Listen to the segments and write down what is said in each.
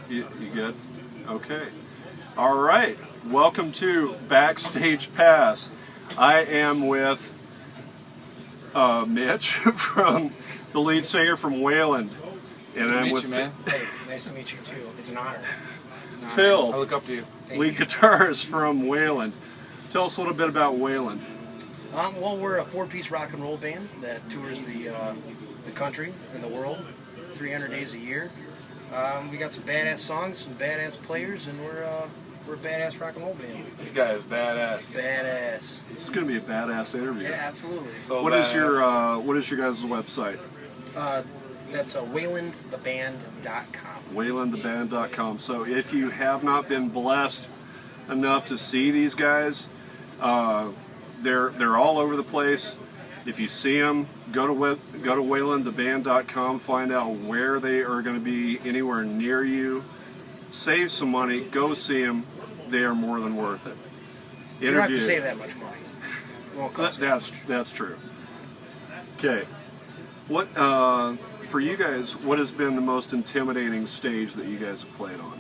You good? Okay. All right. Welcome to BackStage Pass. I am with Mitch, from the lead singer from Wayland, and I'm with man. Hey, nice to meet you too. It's an honor. Phil, I look up to you. lead guitarist from Wayland. Tell us a little bit about Wayland. Well, we're a four-piece rock and roll band that tours the country and the world 300 days a year. We got some badass songs, some badass players, and we're a badass rock and roll band. This guy is badass. Badass. This is going to be a badass interview. Yeah, absolutely. So What is your guys' website? That's waylandtheband.com. Waylandtheband.com. So if you have not been blessed enough to see these guys, they're all over the place. If you see them, go to waylandtheband.com, find out where they are going to be anywhere near you. Save some money, go see them. They are more than worth it. You don't have to save that much money. It won't cost you. That's true. Okay. What for you guys? What has been the most intimidating stage that you guys have played on?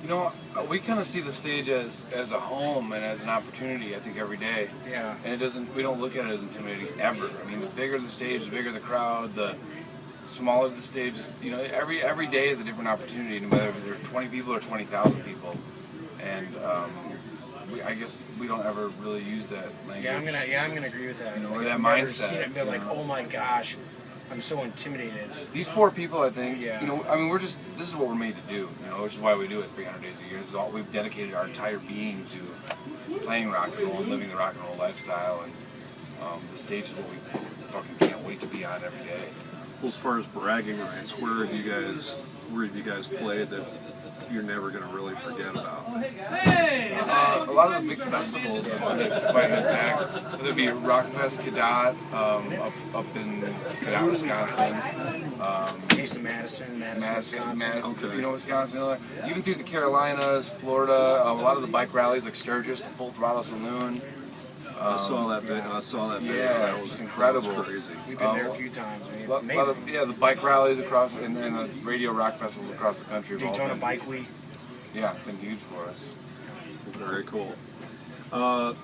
You know, we kind of see the stage as a home and as an opportunity. I think every day. Yeah. And we don't look at it as intimidating ever. I mean, the bigger the stage, the bigger the crowd, the smaller the stage. You know, every day is a different opportunity, no matter whether there are 20 people or 20,000 people. And I guess we don't ever really use that language. I'm gonna agree with that. You know, or Like, that I've never mindset. seen it and been like, oh my gosh, I'm so intimidated. These four people, I think, Yeah. you know, I mean, this is what we're made to do, you know, which is why we do it 300 days a year. This is all we've dedicated our entire being to, playing rock and roll and living the rock and roll lifestyle, and the stage is what we fucking can't wait to be on every day. Well, as far as bragging rights, where have you guys played that you're never going to really forget about? A lot of the big festivals have quite a bit back, whether it be Rockfest Cadott, up in Cadott, Wisconsin. Jason Madison, Wisconsin. You know, Wisconsin, even through the Carolinas, Florida, a lot of the bike rallies like Sturgis, the Full Throttle Saloon. I saw that video. Yeah, That was incredible. That was crazy. We've been there a few times. I mean, it's amazing. The bike rallies across and the radio rock festivals across the country. Daytona Bike Week. Yeah, been huge for us. Very cool.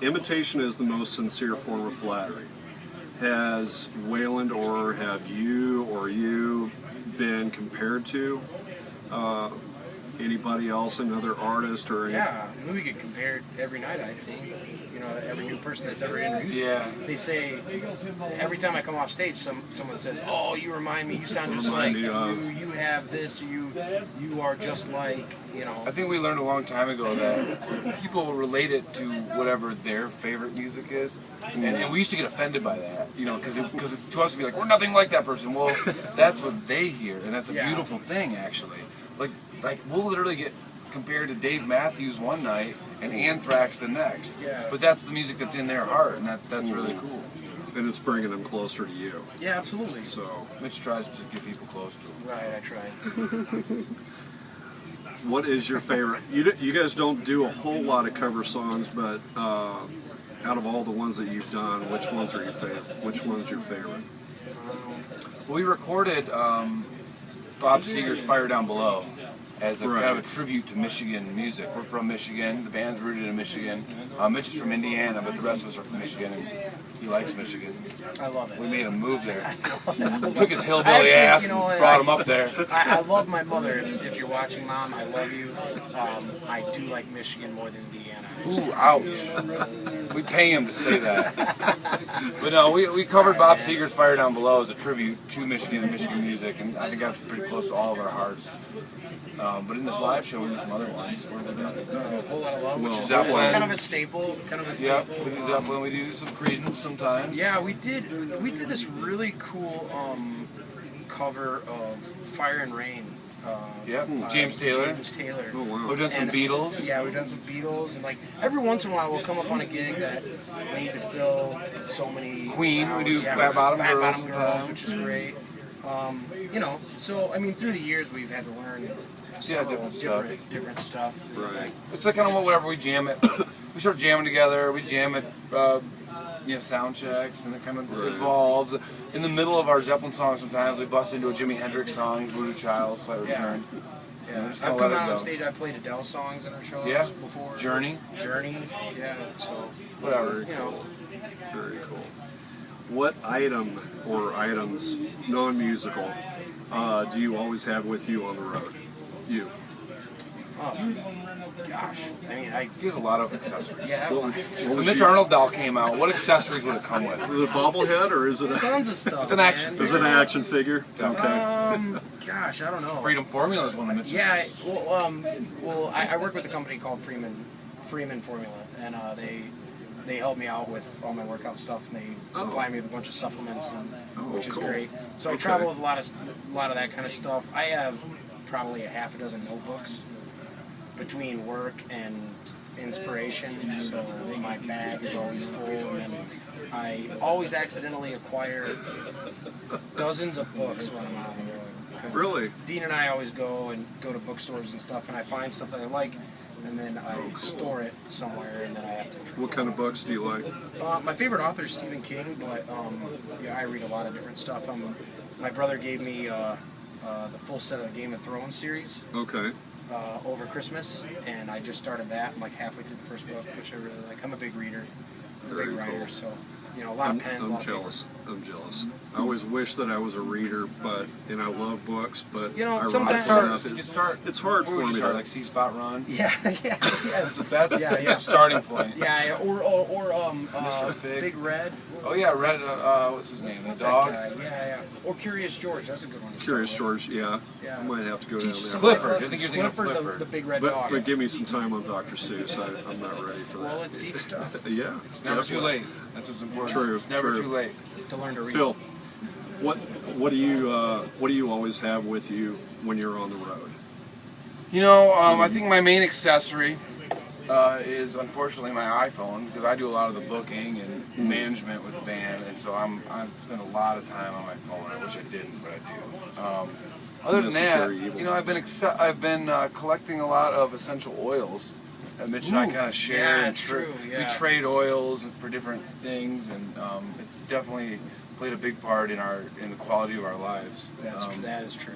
Imitation is the most sincere form of flattery. Has Wayland or have you been compared to anybody else, another artist or anything? Yeah, I mean, we could compare it every night, I think. You know, every new person that's ever introduced. Yeah. They say, every time I come off stage, someone says, oh, you remind me, you sound just like you have this, you are just like, you know. I think we learned a long time ago that people relate it to whatever their favorite music is, and we used to get offended by that, you know, because to us it'd be like, we're nothing like that person. Well, that's what they hear, and that's a beautiful thing, actually. Like we'll literally get compared to Dave Matthews one night and Anthrax the next. Yeah. But that's the music that's in their heart, and that's really cool. And it's bringing them closer to you. Yeah, absolutely. So, Mitch tries to get people close to him. Right, I try. what is your favorite? You guys don't do a whole lot of cover songs, but out of all the ones that you've done, which ones are your favorite? Which one's your favorite? We recorded Bob Seger's Fire Down Below as a kind of a tribute to Michigan music. We're from Michigan. The band's rooted in Michigan. Mitch is from Indiana, but the rest of us are from Michigan, and he likes Michigan. I love it. We made him move there. Took his hillbilly ass and brought him up there. I love my mother. If you're watching, Mom, I love you. I do like Michigan more than Indiana. Ooh, ouch. We pay him to say that. But no, we covered Bob Seger's Fire Down Below as a tribute to Michigan and Michigan music, and I think that's pretty close to all of our hearts. But in this live show, we do some other ones. What have we done? A whole lot of love. Which is Zeppelin. Kind of a staple. Yeah, we do Zeppelin. We do some Creedence sometimes. Yeah, we did this really cool cover of Fire and Rain. James Taylor. James Taylor. Oh, wow. We've done some Beatles. Yeah, we've done some Beatles, and like every once in a while we'll come up on a gig that we need to fill so many. Queen. hours. We do Yeah, Fat Bottom Girls sometimes, which is great. You know, so I mean, through the years we've had to learn different stuff. Right. It's like kind of whatever we jam it. We start jamming together. We jam at sound checks, and it kind of evolves. In the middle of our Zeppelin song, sometimes we bust into a Jimi Hendrix song, Voodoo Child, Slight Return. Yeah, just I've kinda come let it out go. on stage. I played Adele songs in our shows before. Journey. Yeah. So Whatever. you know. Very cool. What item or items, non-musical, do you always have with you on the road? You. Gosh, I mean, He has a lot of accessories. What If would the Mitch you- Arnold doll came out, what accessories would it come with? Is it a bobblehead or is it a, tons of stuff. It's an action man. is it an action figure? Okay. Gosh, I don't know. Freedom Formula is one of Mitch's. Yeah, well, I work with a company called Freeman Formula, and they help me out with all my workout stuff, and they supply me with a bunch of supplements, which is cool. great. So I travel with a lot of that kind of stuff. I have probably a half a dozen notebooks between work and inspiration, so my bag is always full, and then I always accidentally acquire dozens of books when I'm out on the road. 'Cause Really? Dean and I always go to bookstores and stuff, and I find stuff that I like, and then I store it somewhere, and then I have to. What kind of books do you like? My favorite author is Stephen King, but I read a lot of different stuff. My brother gave me the full set of the Game of Thrones series Okay. over Christmas, and I just started that. I'm like halfway through the first book, which I really like. I'm a big reader, a Very big writer, cool. so a lot of pens. a I'm lot of paper. jealous. I'm jealous. I always wish that I was a reader, and I love books, but sometimes- it's hard for Where would you me. start, like C-Spot Run? Yeah, yes. That's the starting point. Yeah, or Mr. Fig. Big Red. Oh yeah, Red. What's his name? The What's dog. that guy? Yeah. Or Curious George. That's a good one. to Curious start with. George, yeah. Yeah. I might have to go down Teach there. some Clifford. life I think you're lessons. thinking of Clifford. the big red But, dog. but give me some time on Dr. Seuss. I'm not ready for that. Well, it's deep stuff Yeah. It's never too late. That's what's important. True, It's never true. too late. to learn to read. Phil, what do you always have with you when you're on the road? I think my main accessory is unfortunately my iPhone, because I do a lot of the booking and management with the band, and so I spend a lot of time on my phone. I wish I didn't, but I do. Other than that, Necessary evil. I've been collecting a lot of essential oils that Mitch and I kind of share. yeah, and it's true, yeah. We trade oils for different things, and it's definitely played a big part in the quality of our lives. That is true.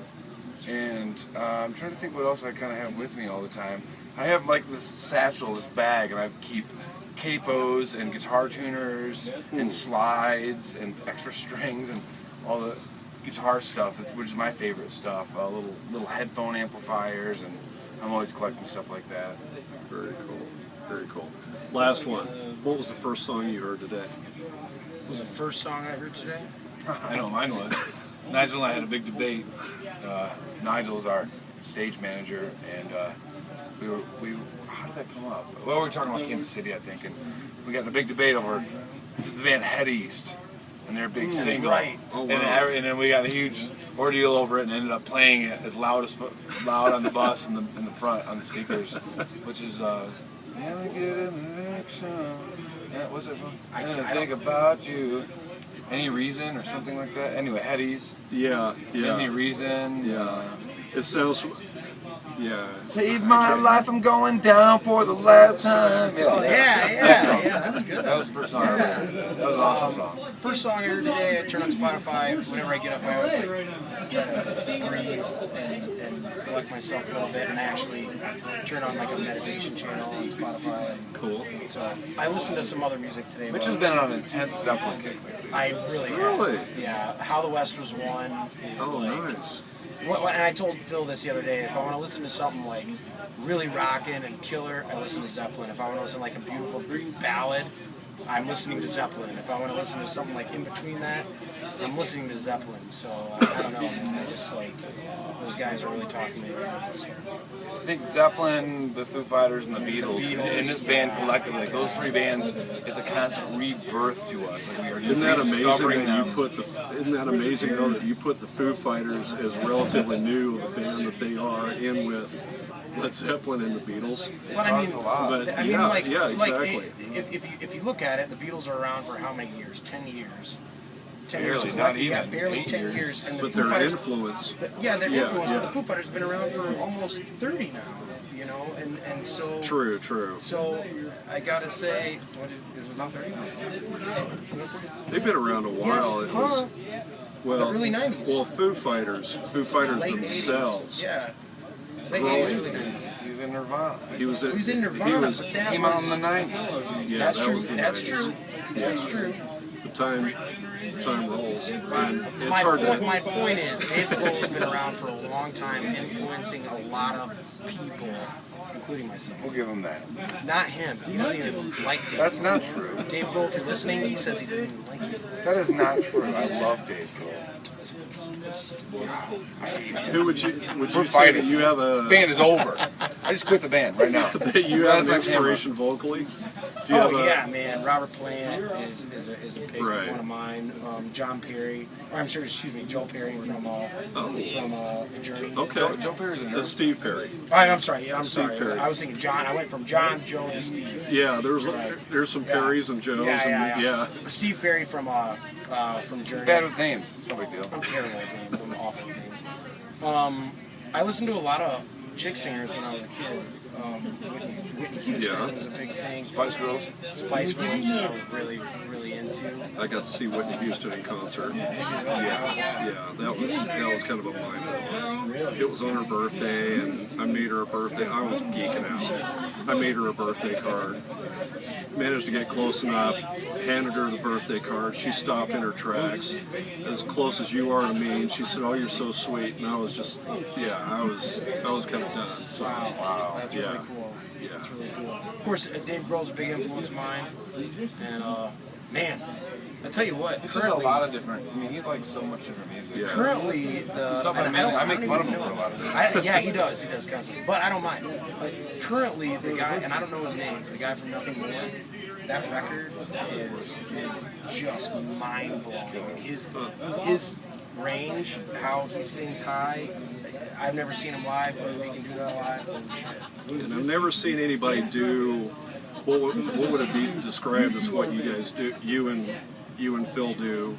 And I'm trying to think what else I kind of have with me all the time. I have like this satchel, this bag, and I keep capos and guitar tuners and slides and extra strings and all the guitar stuff, which is my favorite stuff. Little headphone amplifiers, and I'm always collecting stuff like that. Very cool. Very cool. Last one. What was the first song you heard today? What was the first song I heard today? I know mine was. Nigel and I had a big debate. Nigel's our stage manager, and we how did that come up? Well, we were talking about Kansas City, I think, and we got in a big debate over the band Head East and their big single. right. Oh, wow. And then we got a huge ordeal over it, and ended up playing it as loud on the bus in the front on the speakers, which is "Yeah, I get an erection." Yeah, what's that song? I think about you. Any reason or something like that? Anyway, Head East. Yeah. Any reason? Yeah. It sounds. Yeah. Save my life, I'm going down for the last time. Oh, yeah, that's good. That was the first song I heard. That was an awesome song. First song I heard today, I turn on Spotify. Whenever I get up, I always try to breathe and collect myself a little bit, and I actually turn on like a meditation channel on Spotify. And Cool. so I listened to some other music today. Mitch but has been on an intense Zeppelin kick lately. I really Really? have. Yeah, How the West Was Won is Oh, like. nice. And I told Phil this the other day, if I want to listen to something like really rockin' and killer, I listen to Zeppelin. If I want to listen to like a beautiful ballad, I'm listening to Zeppelin. If I want to listen to something like in between that, I'm listening to Zeppelin. So I don't know, man. I just like, those guys are really talking to me right now. So. I think Zeppelin, the Foo Fighters, and the Beatles, Beatles, in this band collectively, like those three bands, it's a constant rebirth to us. Like we are just Isn't that amazing rediscovering that them. you put isn't that amazing though that you put the Foo Fighters as relatively new a band that they are in with Led Zeppelin and the Beatles? But I mean, a lot. But I mean, yeah, exactly. if you look at it, the Beatles are around for how many years? 10 years. 10 years Barely, of not collecting. Yeah, even. barely 8 10 years. years. And the But Foo their Fighters, influence. their Yeah, influence. yeah. But the Foo Fighters have been around for almost 30 now, you know, and so. True. So I gotta say, what is it not 30? They've been around a while. Yes, It was well, the early 90s. Well, Foo Fighters Late themselves. 80s. Yeah. Late Growing. 80s, early 90s. He was in Nirvana. He was in Nirvana, He was, but that Came was, out in the 90s. yeah, that's that true. was the That's 90s. true. Yeah. That's true. The time rolls, and it's My hard point, to. my point is, Dave Grohl's been around for a long time, influencing a lot of people, including myself. We'll give him that. Not him. He doesn't even like Dave. That's not true. Dave Grohl, if you're listening, he says he doesn't even like you. That is not true. I love Dave Grohl. Who would you We're say fighting. that you have This a band is over. I just quit the band right now. that you have an inspiration vocally? Do you have Oh a, yeah, man. Robert Plant is a big Right. one of mine. John Perry, or I'm sure, excuse me, Joe Perry from Journey. Okay. Joe Perry's in there. That's Steve Perry. I'm sorry. Yeah, I'm Steve sorry. Perry. I was thinking John. I went from John, Joe to Steve. Yeah, there's Right. some Yeah. Perrys and Joes Yeah. Steve Perry from Journey. He's bad with names. It's no big deal. I'm terrible at names. I'm awful at names. I listened to a lot of chick singers when I was a kid. Whitney Houston Yeah. was a big thing. Spice Girls. Spice Girls, I was really, really into. I got to see Whitney Houston in concert. Yeah, that was kind of a mind blow. Really? It was on her birthday, and I made her a birthday. I was geeking out. I made her a birthday card. Managed to get close enough. Handed her the birthday card. She stopped in her tracks, as close as you are to me, and she said, "Oh, you're so sweet." And I was just, I was kind of done. So, Wow, that's really Yeah. cool. Yeah. That's really cool. Of course, Dave Grohl's a big influence of mine, and man, I tell you what, This is a currently, lot of different. I mean, he likes so much different music. Yeah. currently the Stuff and I don't make fun of him even for a know. lot of this. Yeah, he does constantly, but I don't mind. Like currently, the guy, and I don't know his name, but the guy from Nothing More. That record is just mind blowing. His range, how he sings high. I've never seen him live, but if he can do that live, holy shit. And I've never seen anybody do what would it be described as what you guys do, you and Phil do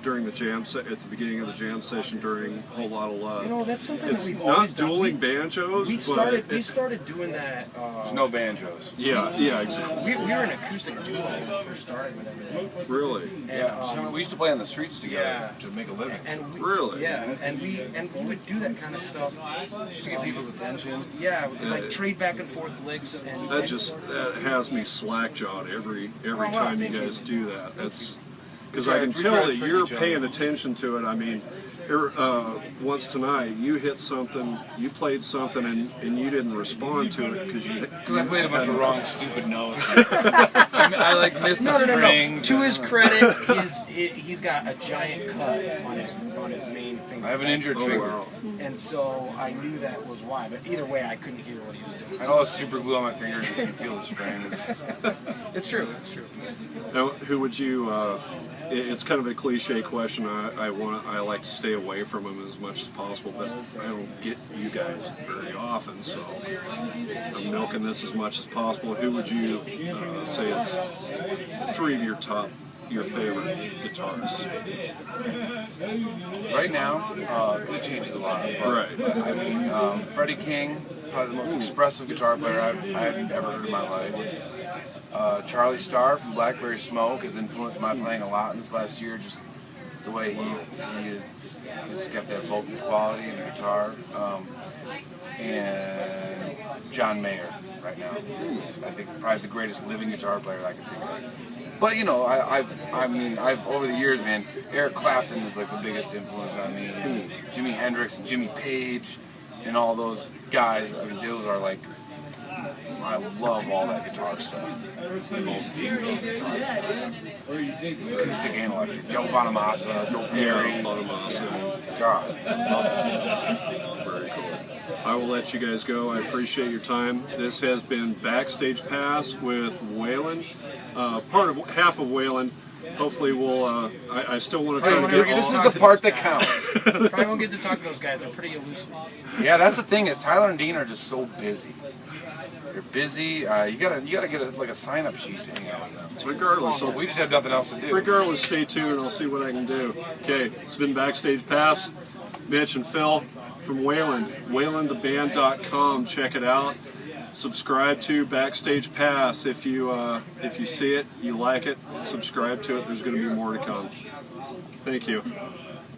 during the jam at the beginning of the jam session during Whole Lot of Love. You know, that's something It's that we've not always done. dueling banjos. We but started doing that. There's no banjos. yeah, exactly. We were an acoustic duo when we first started with everything. Really. Yeah. So we used to play on the streets together Yeah. to make a living. And we, Really? Yeah, and we would do that kind of stuff. Just to get people's attention. Yeah, like trade back and forth licks and That has me slack jawed every wow, time you thank guys do that. That's because We I try- can we tell try to that trick you're each other. paying attention to it. I mean, once tonight you hit something, you played something, and you didn't respond to it because I played a bunch of wrong, stupid notes. I like missed the No. strings. To his credit, he's got a giant cut on his main finger. I have an injured Oh, finger. wow. And so I knew that was why. But either way, I couldn't hear what he was doing. I had all this super glue on my fingers. You can feel the strings. It's true. It's true. Now, who would you? It's kind of a cliche question. I like to stay away from them as much as possible, but I don't get you guys very often, so I'm milking this as much as possible. Who would you say is three of your favorite guitarists? Right now, because it changes a lot. But, I mean, Freddie King, probably the most expressive guitar player I've ever heard in my life. Charlie Starr from Blackberry Smoke has influenced my playing a lot in this last year. Just the way he just got that vocal quality in the guitar. And John Mayer right now. I think probably the greatest living guitar player I can think of. But you know, I've over the years, man, Eric Clapton is like the biggest influence on me. And Jimi Hendrix and Jimmy Page and all those guys. I mean, those are like, I love all that guitar stuff. Both guitar stuff. Acoustic and electric. Joe Bonamassa, Joe Perry. Yeah, Bonamassa. God, love this stuff. Very cool. I will let you guys go. I appreciate your time. This has been BackStage Pass with Wayland. Half of Wayland. Hopefully we'll, I still want to try to get This is the part that counts. Probably won't get to talk to those guys. They're pretty elusive. Yeah, that's the thing is Tyler and Dean are just so busy. you're busy, you gotta get a sign up sheet to hang out with them. Regardless, We just have nothing else to do. regardless, stay tuned. I'll see what I can do. Okay, it's been Backstage Pass. Mitch and Phil from Wayland, waylandtheband.com. Check it out. Subscribe to Backstage Pass if you see it, you like it. Subscribe to it. There's going to be more to come. Thank you.